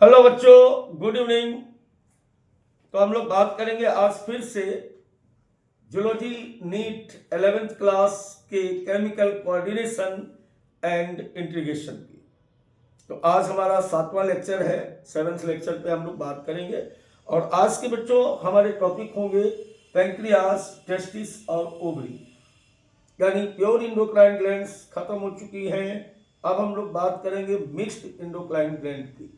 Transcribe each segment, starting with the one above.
Hello बच्चों, good evening. तो हम लोग बात करेंगे आज फिर से जूलॉजी नीट 11th क्लास के केमिकल कोऑर्डिनेशन एंड इंटीग्रेशन की। तो आज हमारा 7वां लेक्चर है। 7th लेक्चर पे हम लोग बात करेंगे और आज के बच्चों हमारे टॉपिक होंगे पैंक्रियास, टेस्टिस और ओवरी। यानी प्योर इंडोक्राइन ग्लैंड्स खत्म हो चुकी हैं। अब हम लोग बात करेंगे मिक्स्ड इंडोक्राइन ग्लैंड की।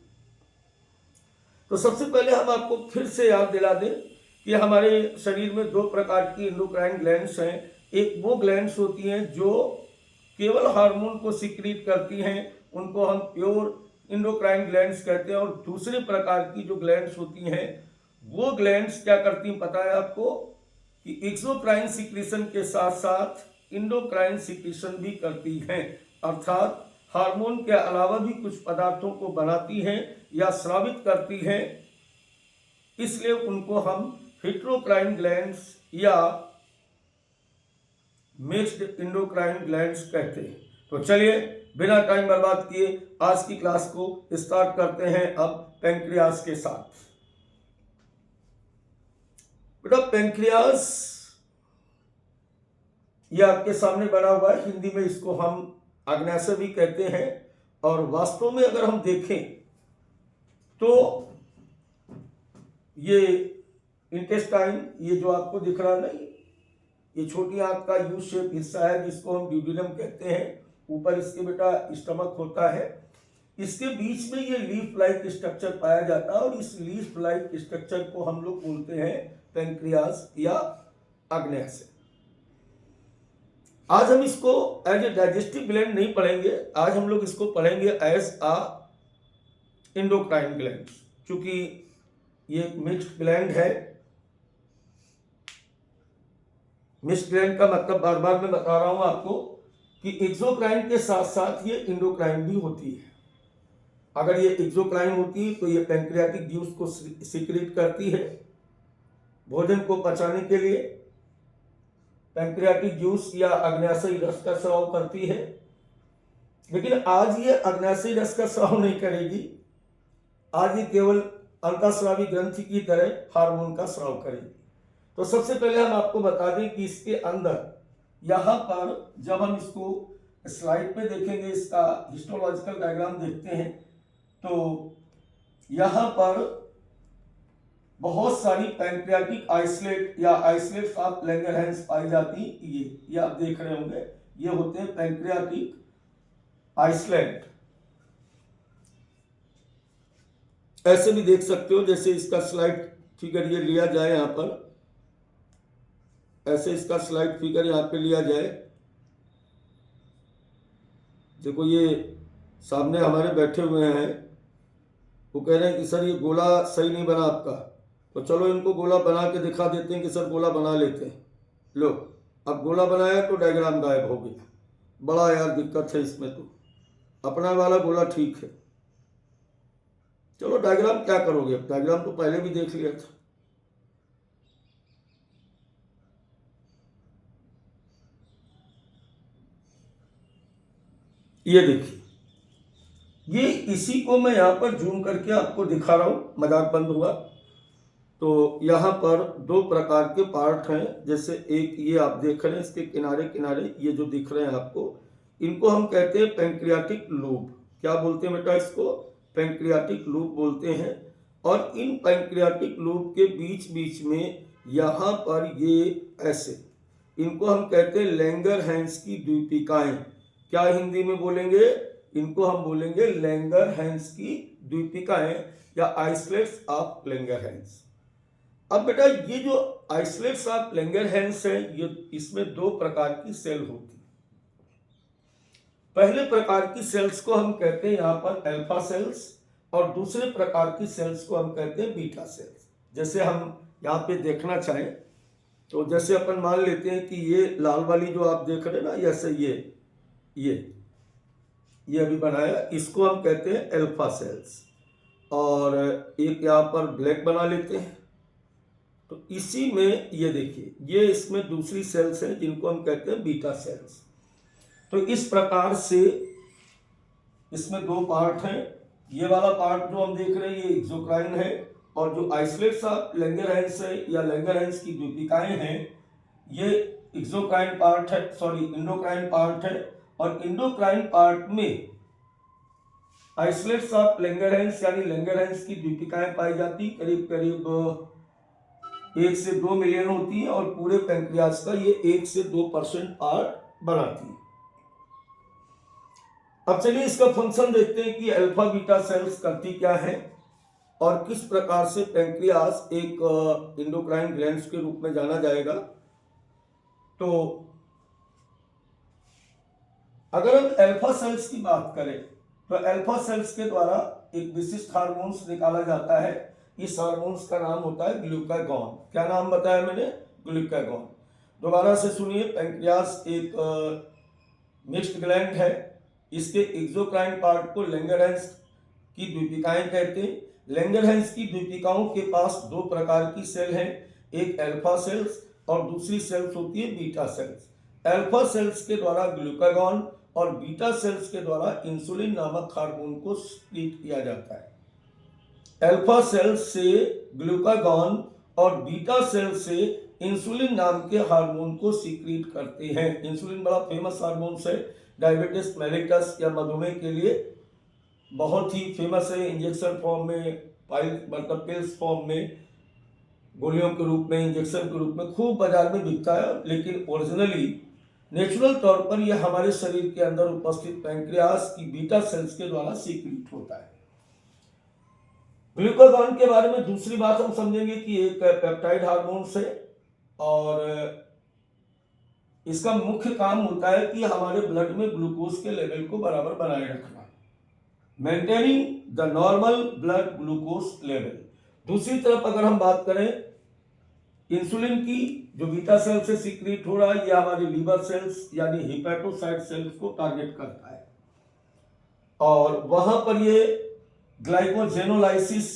तो सबसे पहले हम आपको फिर से याद दिला दें कि हमारे शरीर में दो प्रकार की इंडोक्राइन ग्लैंड्स हैं। एक वो ग्लैंड्स होती हैं जो केवल हार्मोन को सिक्रीट करती हैं, उनको हम प्योर इंडोक्राइन ग्लैंड्स कहते हैं। और दूसरे प्रकार की जो ग्लैंड्स होती हैं वो ग्लैंड्स क्या करती हैं पता है आपको, कि एक्सोक्राइन सिक्रीशन के साथ साथ इंडोक्राइन सिक्रीशन भी करती हैं। अर्थात हार्मोन के अलावा भी कुछ पदार्थों को बनाती हैं या स्रावित करती हैं, इसलिए उनको हम हेटेरोक्राइन ग्लैंड्स या मिक्स्ड इंडोक्राइन ग्लैंड्स कहते हैं। तो चलिए बिना टाइम बर्बाद किए आज की क्लास को स्टार्ट करते हैं अब पैंक्रियास के साथ। बेटा पैंक्रियास ये आपके सामने बना हुआ है, हिंदी में इसको हम आग्नेयाशय भी कहते हैं। और वास्तव में अगर हम देखें तो ये इंटेस्टाइन, ये जो आपको दिख रहा है ना, ये छोटी आंत का यू शेप हिस्सा है जिसको हम ड्यूडेनम कहते हैं। ऊपर इसके बेटा स्टमक होता है, इसके बीच में ये लीफ लाइक स्ट्रक्चर पाया जाता है और इस लीफ लाइक स्ट्रक्चर को हम लोग बोलते हैं पैंक्रियास या आग्नेयाशय। आज हम इसको एज ए डाइजेस्टिव ग्लैंड नहीं पढ़ेंगे, आज हम लोग इसको पढ़ेंगे एज आ इंडोक्राइन ग्लैंड, क्योंकि ये मिक्स्ड ग्लैंड है। मिक्स्ड ग्लैंड का मतलब बार बार मैं बता रहा हूं आपको कि एक्सोक्राइन के साथ साथ ये इंडोक्राइन भी होती है। अगर ये एक्सोक्राइन होती तो ये पैंक्रियाटिक जूस को सिक्रीट करती है भोजन को पचाने के लिए। पैंक्रियाटिक जूस या अग्न्याशयी रस का स्राव करती है, लेकिन आज ये अग्न्याशयी रस का स्राव नहीं करेगी। आज ये केवल अंतःस्रावी ग्रंथि की तरह हार्मोन का स्राव करेगी। तो सबसे पहले हम आपको बता दें कि इसके अंदर यहां पर जब हम इसको स्लाइड पे देखेंगे, इसका हिस्टोलॉजिकल डायग्राम देखते हैं, तो यहां पर बहुत सारी पैंक्रियाटिक आइसोलेट या आइसोलेट्स ऑफ लैंगरहैंस पाई जाती। ये आप देख रहे होंगे, ये होते हैं पैंक्रियाटिक आइसोलेट। ऐसे भी देख सकते हो, जैसे इसका स्लाइड फिगर ये लिया जाए यहां पर, ऐसे इसका स्लाइड फिगर यहां पे लिया जाए। देखो ये सामने हमारे बैठे हुए हैं, वो कह रहे हैं कि सर ये गोला सही नहीं बना आपका। तो चलो इनको गोला बना के दिखा देते हैं कि सर गोला बना लेते हैं। लो अब गोला बनाया तो डायग्राम गायब हो गया। बड़ा यार दिक्कत है इसमें, तो अपना वाला गोला ठीक है। चलो डायग्राम क्या करोगे, अब डायग्राम तो पहले भी देख लिया था। ये देखिए, ये इसी को मैं यहां पर जूम करके आपको दिखा रहा हूं, मजाक बंद हुआ। तो यहाँ पर दो प्रकार के पार्ट हैं, जैसे एक ये आप देख रहे हैं, इसके किनारे किनारे ये जो दिख रहे हैं आपको, इनको हम कहते हैं पैंक्रियाटिक लूब। क्या बोलते हैं बेटा इसको? पैंक्रियाटिक लूब बोलते हैं। और इन पैंक्रियाटिक लूब के बीच बीच में यहाँ पर ये ऐसे, इनको हम कहते हैं लैंगरहैंस की द्वीपिकाएं। क्या हिंदी में बोलेंगे? इनको हम बोलेंगे लैंगरहैंस की द्वीपिकाएं या आइसोलेट्स ऑफ लैंगरहैंस। अब बेटा ये जो आइसोलेट्स ऑफ लैंगरहैंस है, ये इसमें दो प्रकार की सेल होती है। पहले प्रकार की सेल्स को हम कहते हैं यहाँ पर अल्फा सेल्स, और दूसरे प्रकार की सेल्स को हम कहते हैं बीटा सेल्स। जैसे हम यहाँ पे देखना चाहें तो जैसे अपन मान लेते हैं कि ये लाल वाली जो आप देख रहे हैं ना, जैसे ये अभी बनाया, इसको हम कहते हैं अल्फा सेल्स। और एक यहाँ पर ब्लैक बना लेते हैं, तो इसी में ये देखिए, ये इसमें दूसरी सेल्स हैं जिनको हम कहते हैं बीटा सेल्स। तो इस प्रकार से इसमें दो पार्ट हैं, ये वाला पार्ट जो हम देख रहे हैं ये एक्सोक्राइन है, और जो आइसोलेट्स ऑफ लैंगरहैंस है या लैंगरहैंस की द्वीपिकाएं हैं ये एक्सोक्राइन पार्ट है, सॉरी इंडोक्राइन पार्ट है। और इंडोक्राइन पार्ट में आइसोलेट्स ऑफ लैंगरहैंस यानी लैंगरहैंस की द्वीपिकाएं पाई जाती, करीब करीब 1 से 2 मिलियन होती है, और पूरे पैंक्रियाज का ये 1 से 2% पार्ट बनाती है। अब चलिए इसका फंक्शन देखते हैं कि अल्फा बीटा सेल्स करती क्या है और किस प्रकार से पैंक्रियाज एक इंडोक्राइन ग्लैंड्स के रूप में जाना जाएगा। तो अगर हम अल्फा सेल्स की बात करें तो अल्फा सेल्स के द्वारा एक विशिष्ट हार्मोन्स निकाला जाता है। इस हार्मोन्स का नाम होता है ग्लूकागॉन। क्या नाम बताया मैंने? ग्लूकागॉन। दोबारा से सुनिए, पैंक्रियाज एक मिक्स्ड ग्लैंड है। इसके एक्सोक्राइन पार्ट को लैंगरहैंस की द्वीपिकाएं कहते हैं। लैंगरहैंस की द्वीपिकाओं के पास 2 प्रकार की सेल हैं, एक अल्फा सेल्स और दूसरी सेल्स होती है बीटा सेल्स। अल्फा सेल्स के द्वारा ग्लूकागॉन और बीटा सेल्स के द्वारा इंसुलिन नामक हार्मोन को सीक्रेट किया जाता है। अल्फा सेल्स से ग्लूकागॉन और बीटा सेल्स से इंसुलिन नाम के हार्मोन को सीक्रेट करते हैं। इंसुलिन बड़ा फेमस हार्मोन है, डायबिटीज मेलिटस या मधुमेह के लिए बहुत ही फेमस है। इंजेक्शन फॉर्म में, मतलब पिल्स फॉर्म में, गोलियों के रूप में, इंजेक्शन के रूप में खूब बाजार में बिकता है, लेकिन ओरिजिनली नेचुरल तौर पर यह हमारे शरीर के अंदर उपस्थित पैंक्रियाज की बीटा सेल्स के द्वारा सीक्रेट होता है। ग्लूकागॉन के बारे में दूसरी बात हम समझेंगे कि एक पेप्टाइड हार्मोन है और इसका मुख्य काम होता है कि हमारे ब्लड में ग्लूकोज के लेवल को बराबर बनाए रखना, maintaining the normal blood glucose level. दूसरी तरफ अगर हम बात करें इंसुलिन की, जो बीटा सेल से सीक्रेट हो रहा है, यह हमारे लीवर सेल्स यानी हिपैटोसाइट सेल्स को टारगेट करता है और वहां पर ये ग्लाइकोजेनोलाइसिस,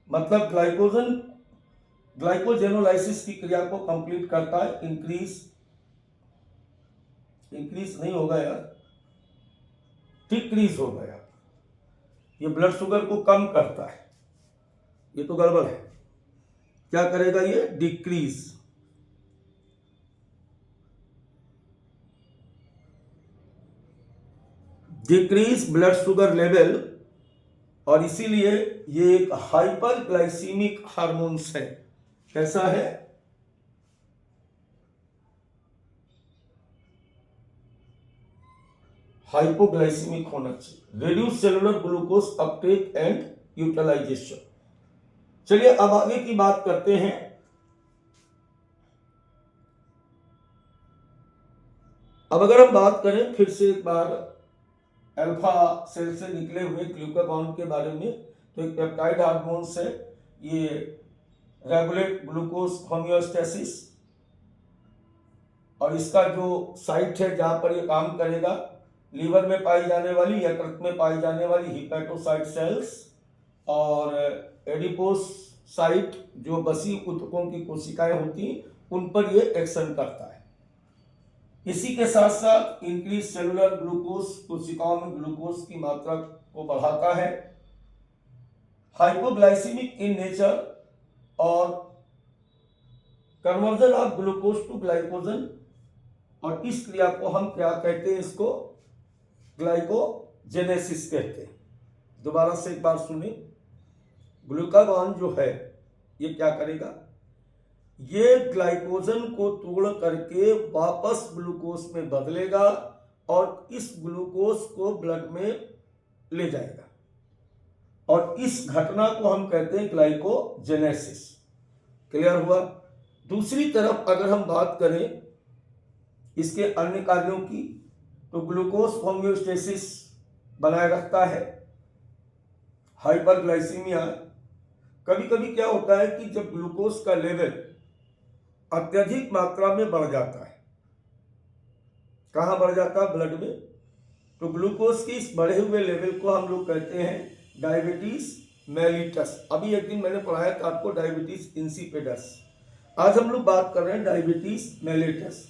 मतलब ग्लाइकोजेनोलाइसिस की क्रिया को कंप्लीट करता है। इंक्रीज नहीं होगा यार, डिक्रीज हो गया। ये ब्लड शुगर को कम करता है, ये तो गड़बड़ है। क्या करेगा ये? डिक्रीज ब्लड शुगर लेवल, और इसीलिए ये एक हाइपर ग्लाइसीमिक हार्मोन्स है। कैसा है? हाइपोग्लाइसीमिक होना चाहिए। Reduce cellular glucose uptake and utilisation. चलिए अब आगे की बात करते हैं। अब अगर हम बात करें फिर से एक बार अल्फा सेल से निकले हुए ग्लूकागॉन के बारे में, तो एक पेप्टाइड हार्मोन्स है, ये रेगुलेट ग्लूकोज होमियोस्टेसिस, और इसका जो साइट है जहां पर ये काम करेगा, लीवर में पाई जाने वाली, यकृत में पाई जाने वाली हिपैटोसाइट सेल्स और एडिपोस साइट, जो बसी ऊतकों की कोशिकाएं होती हैं, उन पर ये एक्शन करता है। इसी के साथ साथ इंक्रीज सेलुलर ग्लूकोज, कोशिकाओं में ग्लूकोज की मात्रा को बढ़ाता है। हाइपोग्लाइसीमिक इन नेचर और conversion of glucose to glycogen, और इस क्रिया को हम क्या कहते हैं? इसको ग्लाइकोजेनेसिस कहते हैं। दोबारा से एक बार सुने, ग्लूकागॉन जो है ये क्या करेगा? ये ग्लाइकोजन को तोड़ करके वापस ग्लूकोज में बदलेगा और इस ग्लूकोज को ब्लड में ले जाएगा, और इस घटना को हम कहते हैं ग्लाइकोजेनेसिस। क्लियर हुआ? दूसरी तरफ अगर हम बात करें इसके अन्य कार्यों की, तो ग्लूकोज होमियोस्टेसिस बनाए रखता है। हाइपरग्लाइसीमिया, कभी कभी क्या होता है कि जब ग्लूकोज का लेवल अत्यधिक मात्रा में बढ़ जाता है, कहां बढ़ जाता है? ब्लड में। तो ग्लूकोज की इस बढ़े हुए लेवल को हम लोग कहते हैं डायबिटीज मेलिटस। अभी एक दिन मैंने पढ़ाया था आपको डायबिटीज इंसिपिडस, आज हम लोग बात कर रहे हैं डायबिटीज मेलिटस।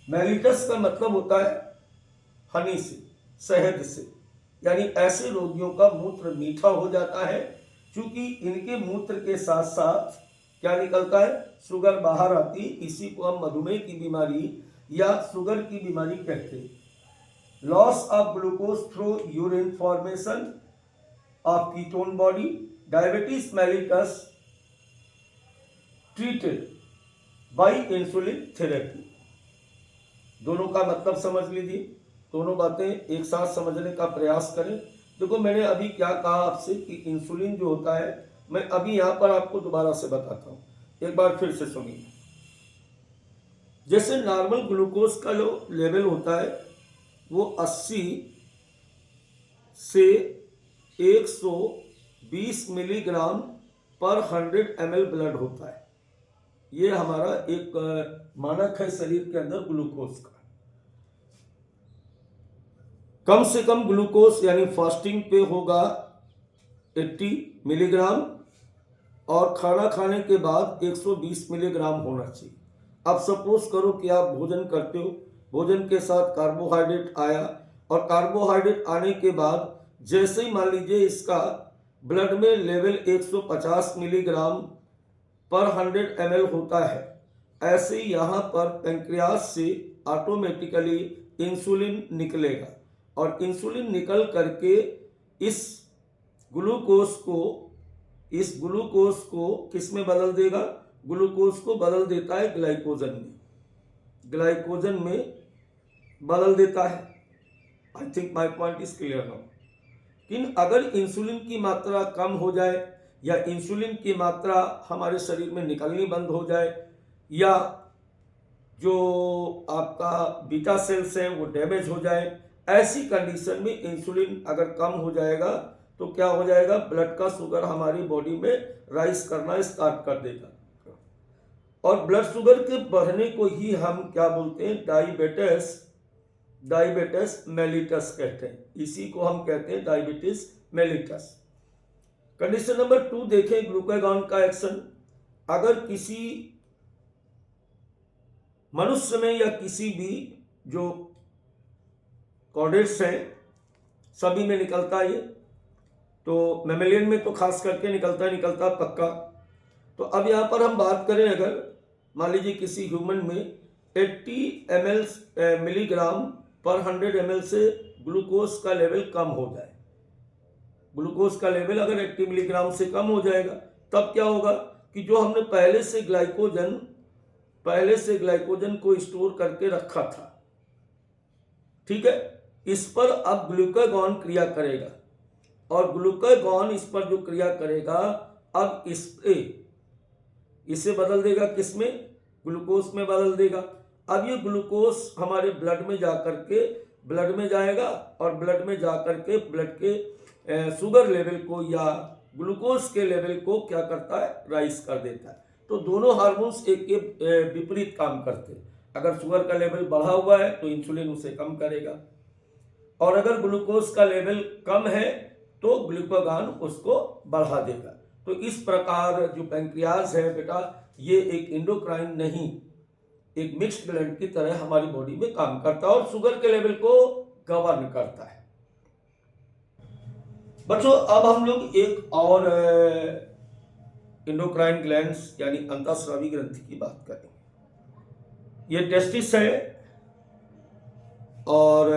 मेलिटस का मतलब होता है हनी से, शहद से। यानी ऐसे रोगियों का मूत्र मीठा हो जाता है, क्योंकि इनके मूत्र के साथ साथ क्या निकलता है, शुगर बाहर आती, इसी को हम मधुमेह की बीमारी या शुगर की बीमारी कहते हैं। Loss of glucose through urine formation of ketone body, diabetes mellitus treated by insulin therapy. दोनों का मतलब समझ लीजिए, दोनों बातें एक साथ समझने का प्रयास करें। देखो मैंने अभी क्या कहा आपसे कि इंसुलिन जो होता है, मैं अभी यहां पर आपको दोबारा से बताता हूं, एक बार फिर से सुनिए। जैसे नॉर्मल ग्लूकोज का जो लेवल होता है वो 80 से 120 मिलीग्राम पर 100 ml ब्लड होता है। ये हमारा एक मानक है शरीर के अंदर ग्लूकोज का। कम से कम ग्लूकोज यानी फास्टिंग पे होगा 80 मिलीग्राम और खाना खाने के बाद 120 मिलीग्राम होना चाहिए। अब सपोज करो कि आप भोजन करते हो, भोजन के साथ कार्बोहाइड्रेट आया और कार्बोहाइड्रेट आने के बाद जैसे ही मान लीजिए इसका ब्लड में लेवल 150 मिलीग्राम पर 100 ml होता है, ऐसे ही यहाँ पर पैंक्रियास से ऑटोमेटिकली इंसुलिन निकलेगा और इंसुलिन निकल करके इस ग्लूकोज को किस में बदल देगा, ग्लूकोज को बदल देता है ग्लाइकोजन में बदल देता है। I think my point is clear now. लेकिन अगर इंसुलिन की मात्रा कम हो जाए या इंसुलिन की मात्रा हमारे शरीर में निकलनी बंद हो जाए या जो आपका बीटा सेल्स हैं वो डैमेज हो जाए, ऐसी कंडीशन में इंसुलिन अगर कम हो जाएगा तो क्या हो जाएगा, ब्लड का शुगर हमारी बॉडी में राइज करना स्टार्ट कर देगा और ब्लड शुगर के बढ़ने को ही हम क्या बोलते हैं, डायबिटीज मेलिटस कहते हैं। इसी को हम कहते हैं डायबिटीज मेलिटस। कंडीशन नंबर 2 देखें, ग्लूकागॉन का एक्शन। अगर किसी मनुष्य में या किसी भी जो कॉर्डेट्स हैं सभी में निकलता है ये, तो मैमेलियन में तो खास करके निकलता पक्का। तो अब यहाँ पर हम बात करें, अगर मान लीजिए किसी ह्यूमन में 80 मिलीग्राम पर 100 ml से ग्लूकोज का लेवल कम हो जाए, ग्लूकोज का लेवल अगर 80 मिलीग्राम से कम हो जाएगा, तब क्या होगा कि जो हमने पहले से ग्लाइकोजन को स्टोर करके रखा था, ठीक है, इस पर अब ग्लूकागॉन क्रिया करेगा और ग्लूकागॉन इस पर जो क्रिया करेगा अब इसे बदल देगा, किसमें, ग्लूकोज में बदल देगा। अब ये ग्लूकोज हमारे ब्लड में जाएगा और ब्लड में जाकर के ब्लड के शुगर लेवल को या ग्लूकोज के लेवल को क्या करता है, राइज कर देता है। तो दोनों हार्मोन्स एक के विपरीत काम करते हैं। अगर शुगर का लेवल बढ़ा हुआ है तो इंसुलिन उसे कम करेगा और अगर ग्लूकोज का लेवल कम है तो ग्लूकागॉन उसको बढ़ा देगा। तो इस प्रकार जो पैंक्रियाज है बेटा, ये एक एंडोक्राइन नहीं, एक मिक्स्ड ग्लैंड की तरह हमारी बॉडी में काम करता है और शुगर के लेवल को गवर्न करता है। बच्चों अब हम लोग एक और एंडोक्राइन ग्लैंड्स यानी अंतःस्रावी ग्रंथि की बात करेंगे। ये टेस्टिस है और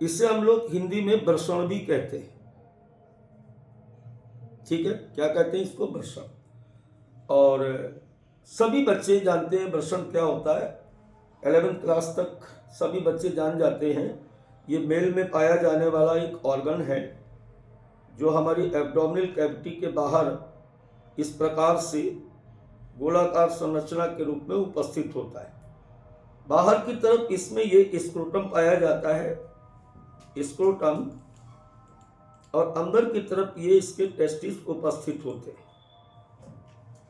इसे हम लोग हिंदी में वृषण भी कहते हैं, ठीक है, क्या कहते हैं इसको, वृषण। और सभी बच्चे जानते हैं वृषण क्या होता है, 11th क्लास तक सभी बच्चे जान जाते हैं। ये मेल में पाया जाने वाला एक ऑर्गन है जो हमारी एब्डोमिनल कैविटी के बाहर इस प्रकार से गोलाकार संरचना के रूप में उपस्थित होता है। बाहर की तरफ इसमें ये स्क्रोटम पाया जाता है, स्क्रोटम, और अंदर की तरफ ये इसके टेस्टिस उपस्थित होते हैं।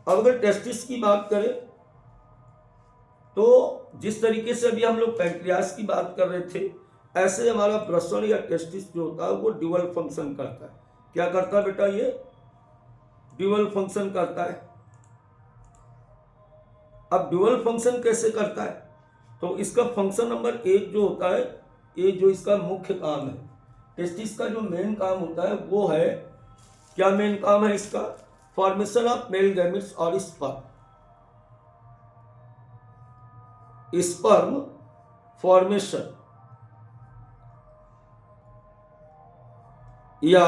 अब अगर टेस्टिस की बात करें तो जिस तरीके से अभी हम लोग पैंक्रियास की बात कर रहे थे, ऐसे हमारा वृषण या टेस्टिस जो होता है वो ड्यूअल फंक्शन करता है। क्या करता है बेटा, ये ड्यूअल फंक्शन करता है। अब ड्यूअल फंक्शन कैसे करता है, तो इसका फंक्शन नंबर 1 जो होता है, ये जो इसका मुख्य काम है, टेस्टिस का जो मेन काम होता है वो है, क्या मेन काम है इसका? फॉर्मेशन ऑफ मेल गैमेट्स और स्पर्म फॉर्मेशन या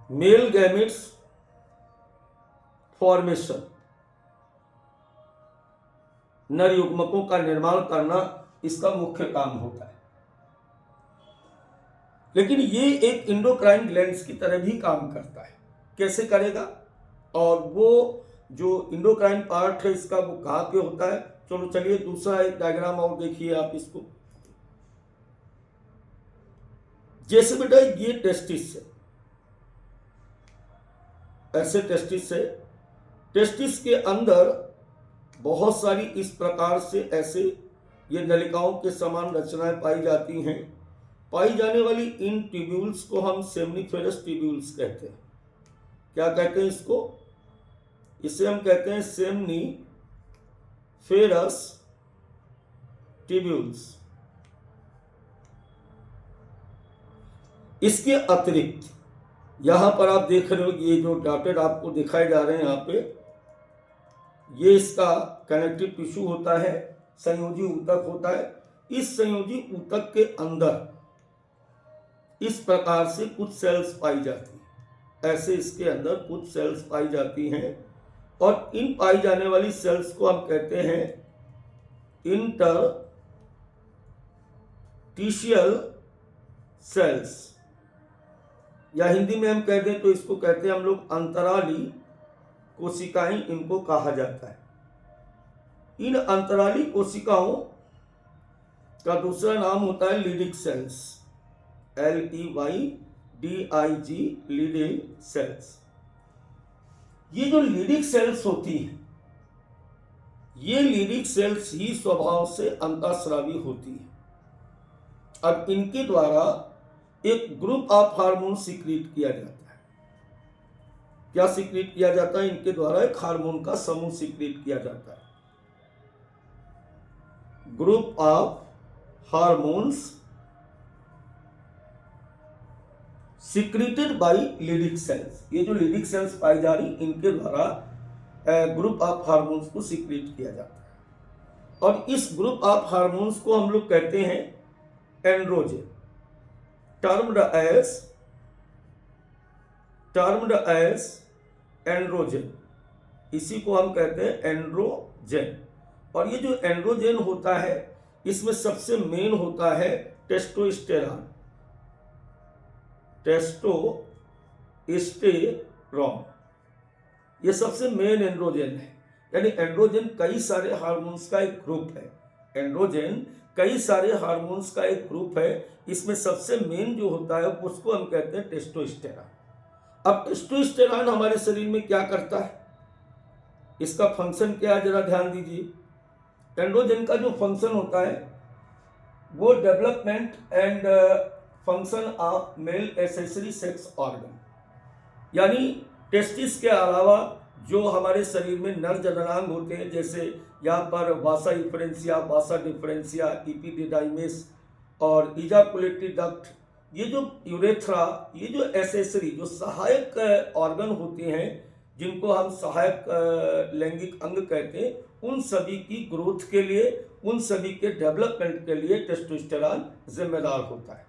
मेल गैमेट्स फॉर्मेशन, नर युग्मकों का निर्माण करना इसका मुख्य काम होता है। लेकिन ये एक एंडोक्राइन ग्लैंड्स की तरह भी काम करता है। कैसे करेगा? और वो जो एंडोक्राइन पार्ट है इसका वो कहाँ पे होता है? चलो चलिए दूसरा एक डायग्राम और देखिए आप इसको। जैसे बेटा ये टेस्टिस है, ऐसे टेस्टिस है। टेस्टिस के अंदर बहुत सारी इस प्रकार से ऐसे ये नलिकाओं के समान रचनाएं पाई जाती हैं। पाई जाने वाली इन ट्यूब्यूल्स को हम सेमनीफेरस ट्यूब्यूल्स कहते हैं। क्या कहते हैं इसको? इसे हम कहते हैं सेमनीफेरस ट्यूब्यूल्स। इसके अतिरिक्त यहां पर आप देख रहे हो ये जो डॉटेड आपको दिखाए जा रहे हैं यहाँ पे, ये इसका कनेक्टिव टिश्यू होता है, संयोजी ऊतक होता है। इस संयोजी ऊतक के अंदर इस प्रकार से कुछ सेल्स पाई जाती हैं। ऐसे इसके अंदर कुछ सेल्स पाई जाती हैं और इन पाई जाने वाली सेल्स को हम कहते हैं इंटरस्टिशियल सेल्स, या हिंदी में हम कह दें तो इसको कहते हैं हम लोग अंतराली कोशिकाएं, इनको कहा जाता है। इन अंतराली कोशिकाओं का दूसरा नाम होता है लीडिक सेल्स, LEYDIG, लीडिक सेल्स। ये जो लीडिक सेल्स होती है, ये लीडिक सेल्स ही स्वभाव से अंतःस्रावी होती है। अब इनके द्वारा एक ग्रुप ऑफ हार्मोन सीक्रेट किया जाता है। क्या सीक्रेट किया जाता है? इनके द्वारा एक हार्मोन का समूह सीक्रेट किया जाता है। Group of hormones secreted by Leydig cells. ये जो लीडिक सेल्स पाई जा रही, इनके द्वारा ग्रुप ऑफ हार्मोन्स को सीक्रेट किया जाता है। और इस ग्रुप ऑफ हार्मोन्स को हम लोग कहते हैं एंड्रोजन, टर्म्ड एज एंड्रोजन। इसी को हम कहते हैं एंड्रोजन। और ये जो एंड्रोजन होता है, इसमें सबसे मेन होता है टेस्टोस्टेरॉन। ये सबसे मेन एंड्रोजन है। यानी एंड्रोजन कई सारे हार्मोन्स का एक ग्रुप है। एंड्रोजन कई सारे हार्मोन्स का एक ग्रुप है। इसमें सबसे मेन जो होता है उसको हम कहते हैं टेस्टोस्टेरॉन। अब टेस्टोस्टेरॉन हमारे शरीर में क्या करता है, इसका फंक्शन क्या है, जरा ध्यान दीजिए। एंड्रोजन का जो फंक्शन होता है वो development and function of male accessory sex organ, यानी टेस्टिस के अलावा जो हमारे शरीर में नर जननांग होते हैं, जैसे यहाँ पर वासा इफरेंसिया, वासा डिफरेंसिया, इपिडिडाइमिस और इजाकुलेटरी डक्ट, ये जो यूरेथ्रा, ये जो एसेसरी जो सहायक ऑर्गन होते हैं, जिनको हम सहायक लैंगिक अंग कहते हैं, उन सभी की ग्रोथ के लिए, उन सभी के डेवलपमेंट के लिए टेस्टोस्टेरॉन जिम्मेदार होता है।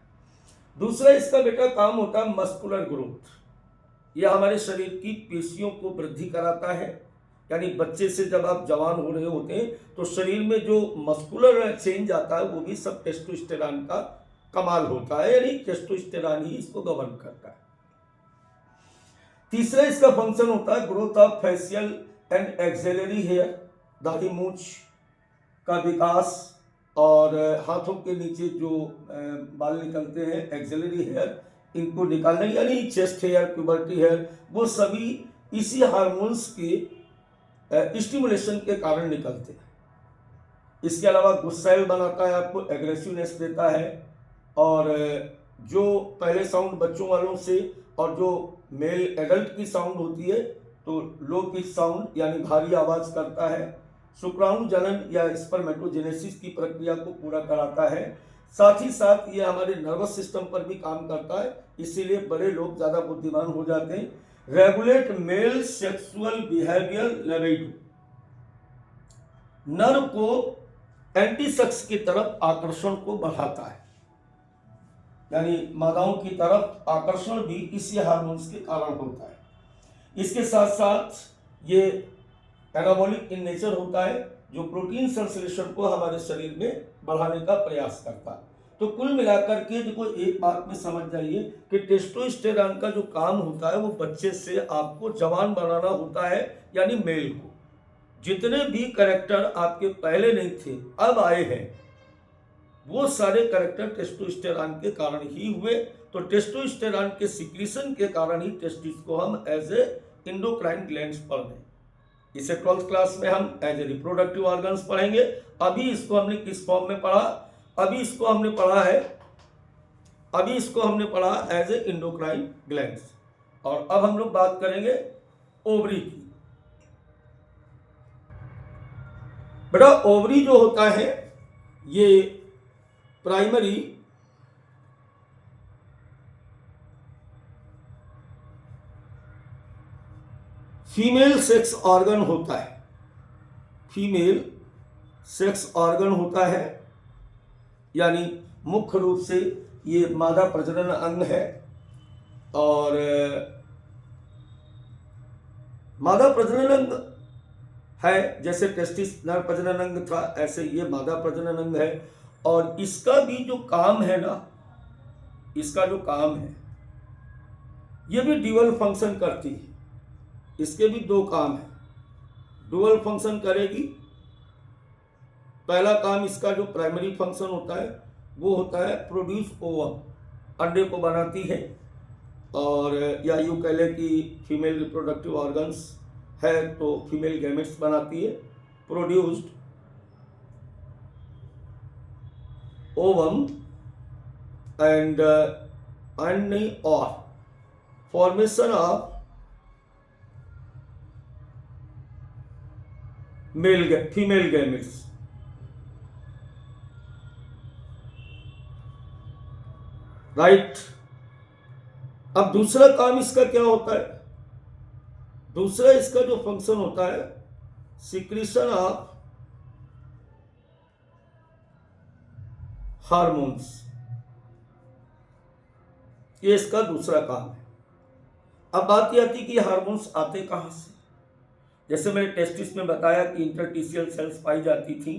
दूसरा इसका बेटा काम होता है मस्कुलर ग्रोथ। यह हमारे शरीर की पेशियों को वृद्धि कराता है। यानी बच्चे से जब आप जवान हो रहे होते हैं तो शरीर में जो मस्कुलर चेंज आता है वो भी सब टेस्टोस्टेरॉन का कमाल होता है, यानी टेस्टोस्टेरॉन ही इसको गवर्न करता है। तीसरा इसका फंक्शन होता है growth of facial and axillary hair, दाढ़ी मूंछ का विकास, और हाथों के नीचे जो बाल निकलते हैं एक्सिलरी हेयर, इनको निकालने, यानी चेस्ट हेयर, प्यूबर्टी हेयर, वो सभी इसी हार्मोन्स के स्टिमुलेशन के कारण निकलते हैं। इसके अलावा गुस्सैल बनाता है, आपको एग्रेसिवनेस देता है, और जो पहले साउंड बच्चों वालों से और जो मेल एडल्ट की साउंड होती है तो लो पिच साउंड यानी भारी आवाज करता है। शुक्राणु जनन या स्पर्मेटोजेनेसिस की प्रक्रिया को पूरा कराता है। साथ ही साथ ये हमारे नर्वस सिस्टम पर भी काम करता है, इसीलिए बड़े लोग ज़्यादा बुद्धिमान हो जाते हैं। Regulate male sexual behaviour libido, नर को एंटी सेक्स की तरफ आकर्षण को बढ़ाता है, यानी मादाओं की तरफ आकर्षण भी इसी हार्मोन्स के कारण होता है। इसके साथ साथ ये एनाबॉलिक इन नेचर होता है, जो प्रोटीन संश्लेषण को हमारे शरीर में बढ़ाने का प्रयास करता है। तो कुल मिलाकर के देखो, एक बात में समझ जाइए कि टेस्टोस्टेरॉन का जो काम होता है वो बच्चे से आपको जवान बनाना होता है, यानी मेल को। जितने भी कैरेक्टर आपके पहले नहीं थे अब आए हैं, वो सारे कैरेक्टर टेस्टोस्टेरॉन के कारण ही हुए। तो टेस्टोस्टेरॉन के सिक्रीशन के कारण ही टेस्टिस को हम एज ए इंडोक्राइन ग्लैंड्स पढ़ रहे हैं। इसे 12th क्लास में हम एज ए रिप्रोडक्टिव ऑर्गन्स पढ़ेंगे। अभी इसको हमने किस फॉर्म में पढ़ा? अभी इसको हमने पढ़ा एज ए इंडोक्राइन ग्लैंड्स। और अब हम लोग बात करेंगे ओवरी की। बेटा, ओवरी जो होता है ये प्राइमरी फीमेल सेक्स ऑर्गन होता है, फीमेल सेक्स ऑर्गन होता है, यानी मुख्य रूप से ये मादा प्रजनन अंग है। और मादा प्रजनन अंग है, जैसे टेस्टिस नर प्रजनन अंग था, ऐसे ये मादा प्रजनन अंग है। और इसका भी जो काम है ना, इसका जो काम है ये भी ड्यूअल फंक्शन करती है। इसके भी दो काम है, डुअल फंक्शन करेगी। पहला काम इसका जो प्राइमरी फंक्शन होता है वो होता है प्रोड्यूस ओवम, अंडे को बनाती है। और या यूँ कह लें कि फीमेल रिप्रोडक्टिव ऑर्गन्स है तो फीमेल गैमेट्स बनाती है। प्रोड्यूस्ड ओवम एंड और formation of female gametes. Right. अब दूसरा काम इसका क्या होता है? दूसरा इसका जो फंक्शन होता है सिक्रीशन ऑफ हार्मोन्स, ये इसका दूसरा काम है। अब बात यह आती कि हार्मोन्स आते कहां से? जैसे मैंने टेस्टिस में बताया कि इंटरटिशियल सेल्स पाई जाती थी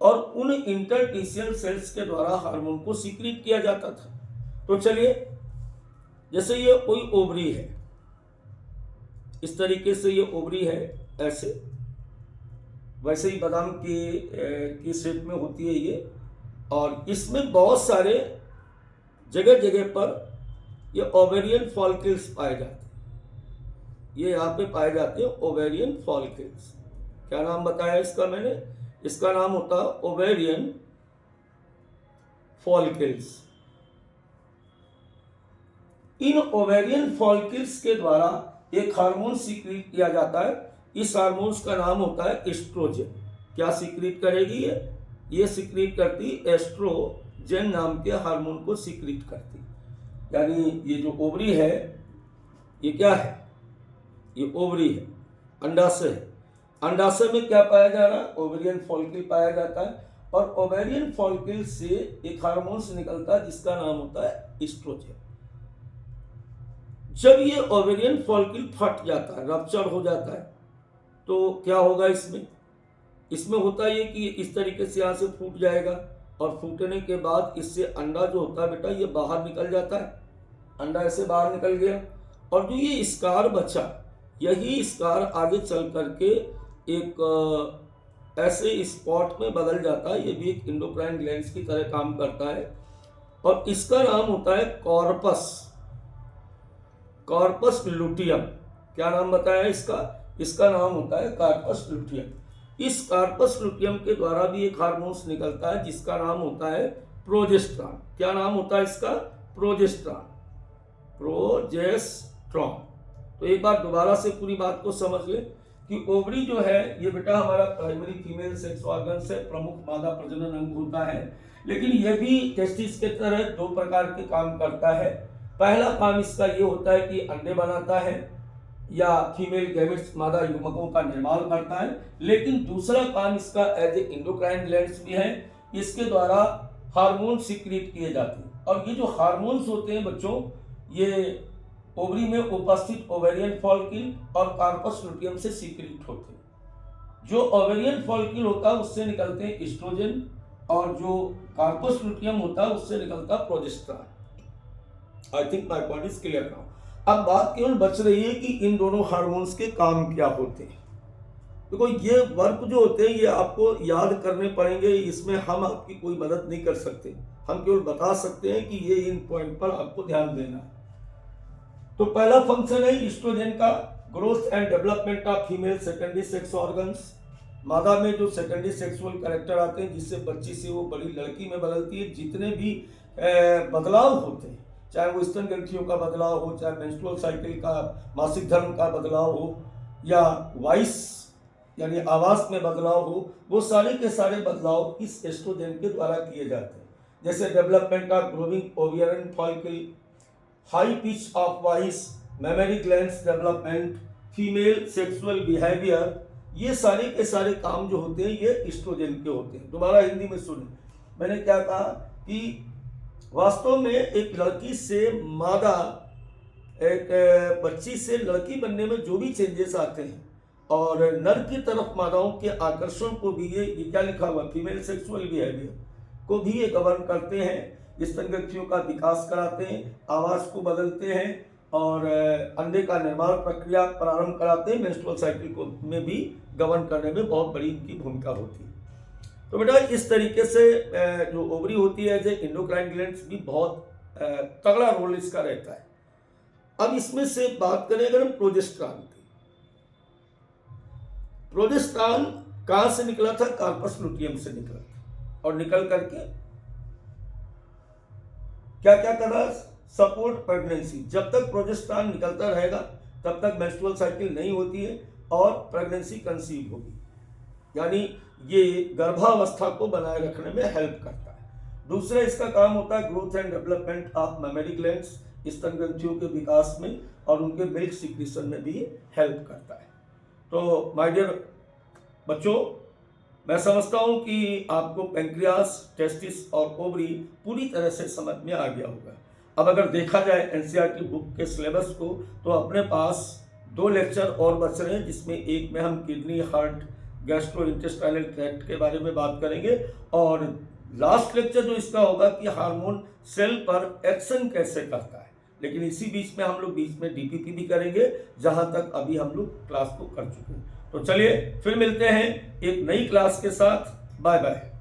और उन इंटरटिशियल सेल्स के द्वारा हार्मोन को सीक्रेट किया जाता था। तो चलिए, जैसे ये कोई ओवरी है, इस तरीके से ये ओवरी है, ऐसे वैसे ही बादाम की शेप में होती है ये। और इसमें बहुत सारे जगह जगह पर ये ओवेरियन फॉलिकल्स पाए जाते हैं। ये यहाँ पे पाए जाते हैं ओवेरियन फॉलिकल्स। क्या नाम बताया इसका मैंने? इसका नाम होता है ओवेरियन फॉलिकल्स। इन ओवेरियन फॉलिकल्स के द्वारा एक हार्मोन सीक्रेट किया जाता है। इस हार्मोन्स का नाम होता है एस्ट्रोजन। क्या सीक्रेट करेगी ये सीक्रेट करती एस्ट्रोजन नाम के हार्मोन को सीक्रेट करती। यानी ये जो ओवरी है ये क्या है? ये ओवरी है, अंडाशय है। अंडाशय में क्या पाया जा रहा है? ओवेरियन फॉलिकल पाया जाता है। और ओवेरियन फॉलिकल से एक हार्मोन्स निकलता है जिसका नाम होता है एस्ट्रोजन। जब ये ओवेरियन फॉलिकल फट जाता है, रप्चर हो जाता है, तो क्या होगा इसमें होता है कि इस तरीके से यहाँ से फूट जाएगा। और फूटने के बाद इससे अंडा जो होता है बेटा ये बाहर निकल जाता है। अंडा ऐसे बाहर निकल गया और जो ये स्कार बचा, यही स्कार आगे चल करके एक ऐसे स्पॉट में बदल जाता है। ये भी एक इंडोक्राइन ग्लैंड्स की तरह काम करता है और इसका नाम होता है कॉर्पस लुटियम। क्या नाम बताया इसका? इसका नाम होता है कॉर्पस लुटियम। इस कॉर्पस लुटियम के द्वारा भी एक हार्मोन्स निकलता है जिसका नाम होता है प्रोजेस्टेरॉन। क्या नाम होता है इसका? प्रोजेस्टेरॉन। तो एक बार दोबारा से पूरी बात को समझ ले कि ओवरी जो है ये बेटा हमारा प्राइमरी फीमेल सेक्स ऑर्गन से प्रमुख मादा प्रजनन अंग होता है। लेकिन यह भी टेस्टिस के तरह दो प्रकार के काम करता है। पहला काम इसका ये होता है कि अंडे बनाता है या फीमेल गैमेट्स मादा युग्मकों का निर्माण करता है, लेकिन दूसरा काम इसका एज ए एंडोक्राइन ग्लैंड्स भी है। इसके द्वारा हार्मोन सिक्रीट किए जाते हैं, और ये जो हार्मोन्स होते हैं बच्चों, ये ओवरी में उपस्थित ओवेरियन फॉलिकल और कार्पस लुटियम से सीक्रेट होते हैं। जो ओवेरियन फॉलिकल होता है उससे निकलते हैं एस्ट्रोजन, और जो कार्पस लुटियम होता है उससे निकलता है progesterone. I think my point is clear now. अब बात केवल बच रही है कि इन दोनों हार्मोन्स के काम क्या होते हैं। देखो, ये वर्क जो होते हैं ये आपको याद करने पड़ेंगे, इसमें हम आपकी कोई मदद नहीं कर सकते, हम केवल बता सकते हैं कि ये इन पॉइंट पर आपको ध्यान देना है। तो पहला फंक्शन है ईस्ट्रोजन का, growth and development of female secondary sex organs. मादा में जो सेकेंडरी सेक्सुअल कैरेक्टर आते हैं जिससे बच्ची से वो बड़ी लड़की में बदलती है, जितने भी बदलाव होते हैं, चाहे वो स्तन ग्रंथियों का बदलाव हो, चाहे मेंस्ट्रुअल साइकिल का, मासिक धर्म का बदलाव हो, या वॉइस यानी आवाज में बदलाव हो, वो सारे के सारे बदलाव इस एस्ट्रोजन के द्वारा किए जाते हैं। जैसे development of growing ovarian follicle, high pitch of voice, mammary glands development, female sexual behaviour, ये सारे के सारे काम जो होते हैं ये एस्ट्रोजन के होते हैं। दोबारा हिंदी में सुने, मैंने क्या कहा कि वास्तव में एक लड़की से मादा, एक बच्ची से लड़की बनने में जो भी चेंजेस आते हैं, और नर की तरफ मादाओं के आकर्षण को भी ये क्या लिखा हुआ, फीमेल सेक्सुअल बिहेवियर को भी ये गवर्न करते हैं, स्तन ग्रंथियों का विकास कराते हैं, आवाज को बदलते हैं, और अंडे का निर्माण प्रक्रिया प्रारंभ कराते हैं, मेंस्ट्रुअल साइकिल को में भी गवर्न करने में बहुत बड़ी इनकी भूमिका होती है। तो बेटा इस तरीके से जो ओवरी होती है एज ए एंडोक्राइन ग्लैंड्स भी बहुत तगड़ा रोल इसका रहता है। अब इसमें से बात करें अगर हम प्रोजेस्टेरॉन की, प्रोजेस्टेरॉन कहां से निकला था, कार्पस लुटियम से निकला था, और निकल करके क्या क्या कर रहा है, सपोर्ट प्रेगनेंसी। जब तक प्रोजेस्टेरॉन निकलता रहेगा तब तक मेंस्ट्रुअल साइकिल नहीं होती है और प्रेगनेंसी कंसीव होगी, यानी ये गर्भावस्था को बनाए रखने में हेल्प करता है। दूसरा इसका काम होता है growth and development of mammary glands, स्तन ग्रंथियों के विकास में और उनके मिल्क सिक्रीशन में भी हेल्प करता है। तो माय डियर बच्चों, मैं समझता हूं कि आपको पैंक्रियास, टेस्टिस और ओवरी पूरी तरह से समझ में आ गया होगा। अब अगर देखा जाए एनसीईआरटी बुक के सिलेबस को, तो अपने पास 2 लेक्चर और बच रहे हैं, जिसमें एक में हम किडनी, हार्ट, गैस्ट्रोइंटेस्टाइनल ट्रैक्ट के बारे में बात करेंगे, और लास्ट लेक्चर जो इसका होगा कि हार्मोन सेल पर एक्शन कैसे करता है। लेकिन इसी बीच में हम लोग बीच में डीपीपी भी करेंगे, जहां तक अभी हम लोग क्लास को कर चुके हैं। तो चलिए फिर मिलते हैं एक नई क्लास के साथ। Bye bye.